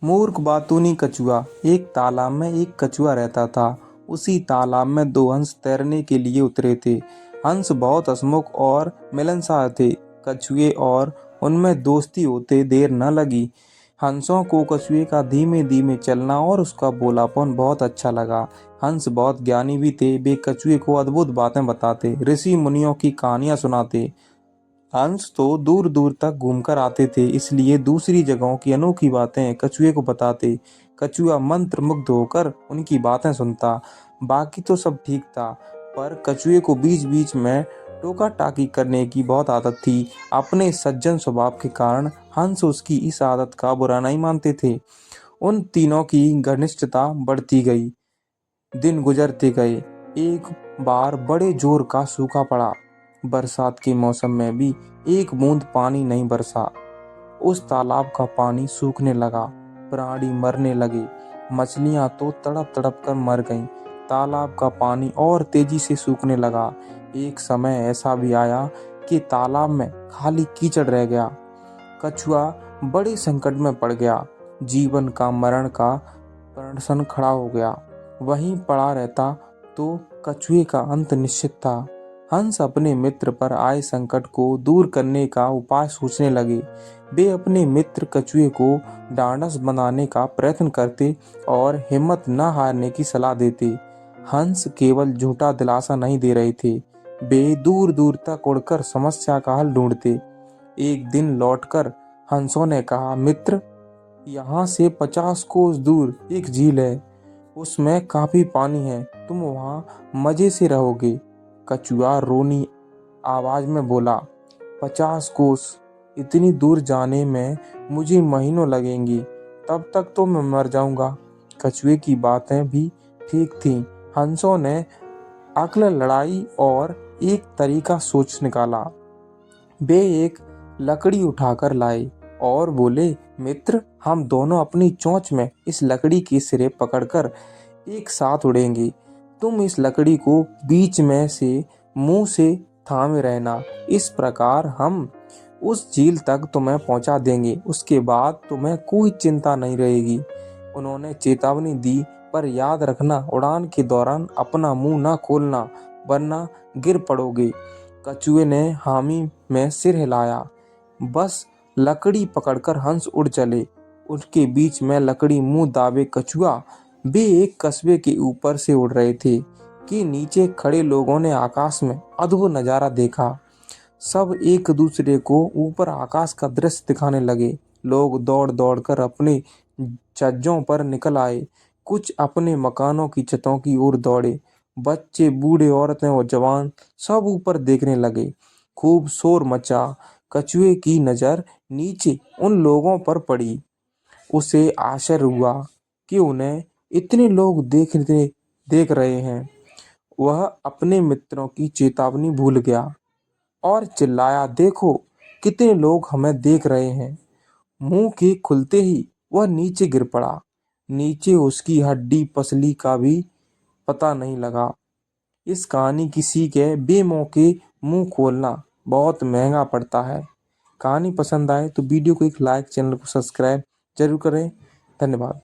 मूर्ख बातूनी कछुआ। एक तालाब में एक कछुआ रहता था। उसी तालाब में दो हंस तैरने के लिए उतरे थे। हंस बहुत हंसमुख और मिलनसार थे। कछुए और उनमें दोस्ती होते देर न लगी। हंसों को कछुए का धीमे धीमे चलना और उसका बोलापन बहुत अच्छा लगा। हंस बहुत ज्ञानी भी थे। वे कछुए को अद्भुत बातें बताते, ऋषि मुनियों की कहानियां सुनाते। हंस तो दूर दूर तक घूमकर आते थे, इसलिए दूसरी जगहों की अनोखी बातें कछुए को बताते। कछुआ मंत्र मुग्ध होकर उनकी बातें सुनता। बाकी तो सब ठीक था, पर कछुए को बीच बीच में टोका टाकी करने की बहुत आदत थी। अपने सज्जन स्वभाव के कारण हंस उसकी इस आदत का बुरा नहीं मानते थे। उन तीनों की घनिष्ठता बढ़ती गई। दिन गुजरते गए। एक बार बड़े जोर का सूखा पड़ा। बरसात के मौसम में भी एक बूंद पानी नहीं बरसा। उस तालाब का पानी सूखने लगा। प्राणी मरने लगे। मछलियां तो तड़प तड़प कर मर गईं। तालाब का पानी और तेजी से सूखने लगा। एक समय ऐसा भी आया कि तालाब में खाली कीचड़ रह गया। कछुआ बड़े संकट में पड़ गया। जीवन का मरण का प्रश्न खड़ा हो गया। वहीं पड़ा रहता तो कछुए का अंत निश्चित था। हंस अपने मित्र पर आए संकट को दूर करने का उपाय सोचने लगे। वे अपने मित्र कछुए को ढांढस बनाने का प्रयत्न करते और हिम्मत न हारने की सलाह देते। हंस केवल झूठा दिलासा नहीं दे रहे थे, वे दूर दूर तक उड़कर समस्या का हल ढूंढते। एक दिन लौटकर हंसों ने कहा, मित्र, यहाँ से 50 कोस दूर एक झील है। उसमें काफी पानी है, तुम वहाँ मजे से रहोगे। कछुआ रोनी आवाज में बोला, 50 कोस? इतनी दूर जाने में मुझे महीनों लगेंगे, तब तक तो मैं मर जाऊंगा। कछुए की बातें भी ठीक थीं। हंसों ने अक्ल लड़ाई और एक तरीका सोच निकाला। वे एक लकड़ी उठाकर लाए और बोले, मित्र, हम दोनों अपनी चोंच में इस लकड़ी के सिरे पकड़कर एक साथ उड़ेंगे। तुम इस लकड़ी को बीच में से मुंह से थामे रहना। इस प्रकार हम उस झील तक तुम्हें पहुंचा देंगे। उसके बाद तुम्हें कोई चिंता नहीं रहेगी। उन्होंने चेतावनी दी, पर याद रखना, उड़ान के दौरान अपना मुंह ना खोलना, वरना गिर पड़ोगे। कछुए ने हामी में सिर हिलाया। बस लकड़ी पकड़कर हंस उड़ चले। उनके बीच में लकड़ी मुंह दाबे कछुआ। वे एक कस्बे के ऊपर से उड़ रहे थे कि नीचे खड़े लोगों ने आकाश में अद्भुत नजारा देखा। सब एक दूसरे को ऊपर आकाश का दृश्य दिखाने लगे। लोग दौड़ दौड़ कर अपने छज्जों पर निकल आए। कुछ अपने मकानों की छतों की ओर दौड़े। बच्चे, बूढ़े, औरतें और जवान सब ऊपर देखने लगे। खूब शोर मचा। कछुए की नजर नीचे उन लोगों पर पड़ी। उसे आश्चर्य हुआ कि उन्हें इतने लोग देख रहे हैं। वह अपने मित्रों की चेतावनी भूल गया और चिल्लाया, देखो, कितने लोग हमें देख रहे हैं। मुंह के खुलते ही वह नीचे गिर पड़ा। नीचे उसकी हड्डी पसली का भी पता नहीं लगा। इस कहानी की सीख है, बेमौके मुंह खोलना बहुत महंगा पड़ता है। कहानी पसंद आए तो वीडियो को एक लाइक, चैनल को सब्सक्राइब जरूर करें। धन्यवाद।